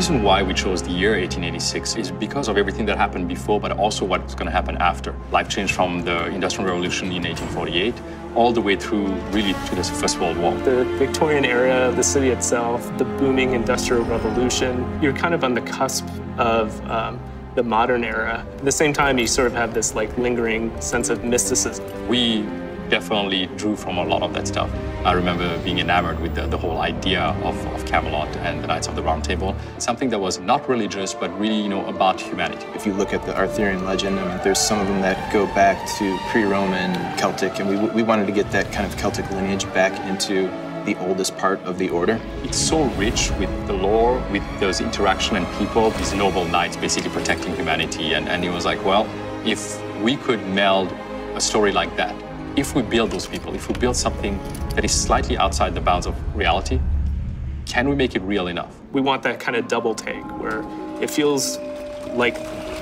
reason why we chose the year 1886 is because of everything that happened before, but also what's going to happen after. Life changed from the Industrial Revolution in 1848 all the way through really to the First World War. The Victorian era, the city itself, the booming Industrial Revolution, you're kind of on the cusp of the modern era. At the same time, you sort of have this like lingering sense of mysticism. We definitely drew from a lot of that stuff. I remember being enamored with the whole idea of Camelot and the Knights of the Round Table, something that was not religious, but really, about humanity. If you look at the Arthurian legend, there's some of them that go back to pre-Roman, Celtic, and we wanted to get that kind of Celtic lineage back into the oldest part of the order. It's so rich with the lore, with those interaction and people, these noble knights basically protecting humanity. And it was like, well, if we could meld a story like that, if we build those people, if we build something that is slightly outside the bounds of reality, can we make it real enough? We want that kind of double take where it feels like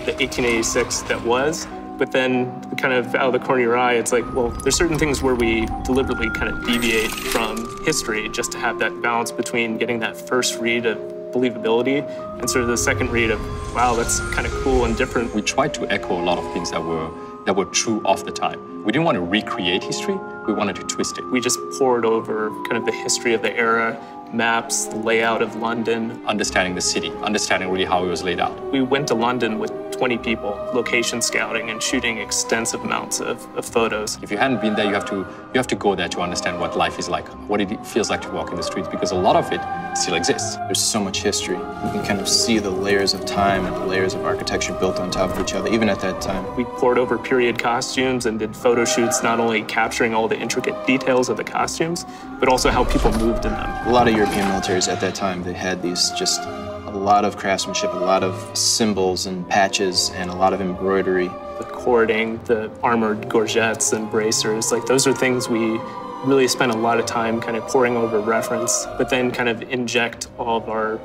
the 1886 that was, but then kind of out of the corner of your eye, it's like, well, there's certain things where we deliberately kind of deviate from history just to have that balance between getting that first read of believability and sort of the second read of, wow, that's kind of cool and different. We tried to echo a lot of things that were true of the time. We didn't want to recreate history, we wanted to twist it. We just poured over kind of the history of the era, maps, the layout of London. Understanding the city, understanding really how it was laid out. We went to London with 20 people, location scouting and shooting extensive amounts of photos. If you hadn't been there, you have to go there to understand what life is like, what it feels like to walk in the streets, because a lot of it still exists. There's so much history. You can kind of see the layers of time and the layers of architecture built on top of each other, even at that time. We poured over period costumes and did photo shoots, not only capturing all the intricate details of the costumes, but also how people moved in them. A lot of European militaries at that time, they had these just a lot of craftsmanship, a lot of symbols and patches, and a lot of embroidery. The cording, the armored gorgets and bracers, like those are things we really spent a lot of time kind of pouring over reference, but then kind of inject all of our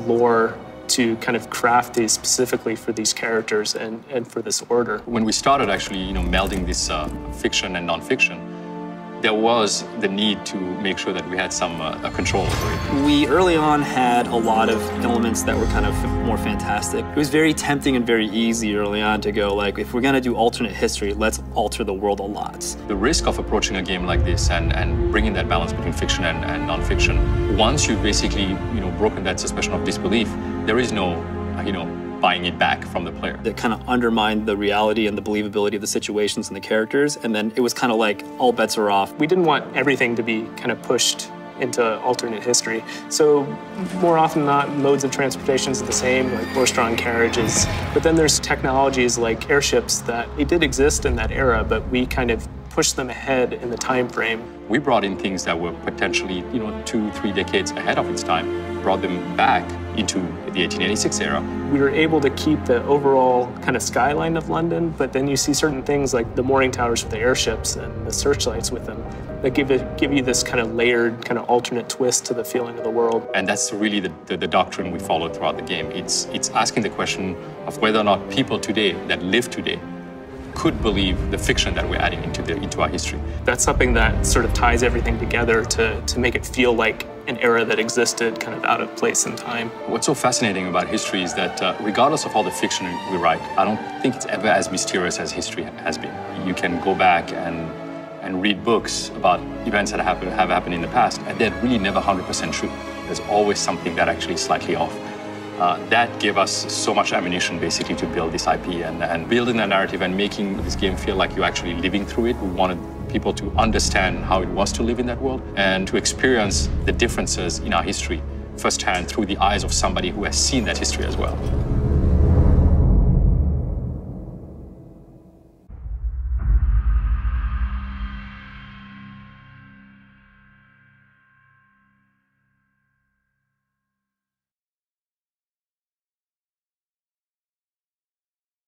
lore to kind of craft these specifically for these characters and for this order. When we started actually, melding this fiction and nonfiction, there was the need to make sure that we had some control over it. We early on had a lot of elements that were kind of more fantastic. It was very tempting and very easy early on to go like, if we're gonna do alternate history, let's alter the world a lot. The risk of approaching a game like this and bringing that balance between fiction and nonfiction, once you've basically, broken that suspension of disbelief, there is no, buying it back from the player. That kind of undermined the reality and the believability of the situations and the characters, and then it was kind of like all bets are off. We didn't want everything to be kind of pushed into alternate history. So more often than not, modes of transportation is the same, like horse-drawn carriages. But then there's technologies like airships that it did exist in that era, but we kind of pushed them ahead in the time frame. We brought in things that were potentially, 2-3 decades ahead of its time, brought them back into the 1886 era. We were able to keep the overall kind of skyline of London, but then you see certain things like the mooring towers for the airships and the searchlights with them that give you this kind of layered, kind of alternate twist to the feeling of the world. And that's really the doctrine we followed throughout the game. It's asking the question of whether or not people today that live today could believe the fiction that we're adding into our history. That's something that sort of ties everything together to make it feel like an era that existed kind of out of place and time. What's so fascinating about history is that regardless of all the fiction we write, I don't think it's ever as mysterious as history has been. You can go back and read books about events that have happened in the past, and they're really never 100% true. There's always something that actually is slightly off. That gave us so much ammunition, basically, to build this IP and building that narrative and making this game feel like you're actually living through it. We wanted people to understand how it was to live in that world and to experience the differences in our history firsthand through the eyes of somebody who has seen that history as well.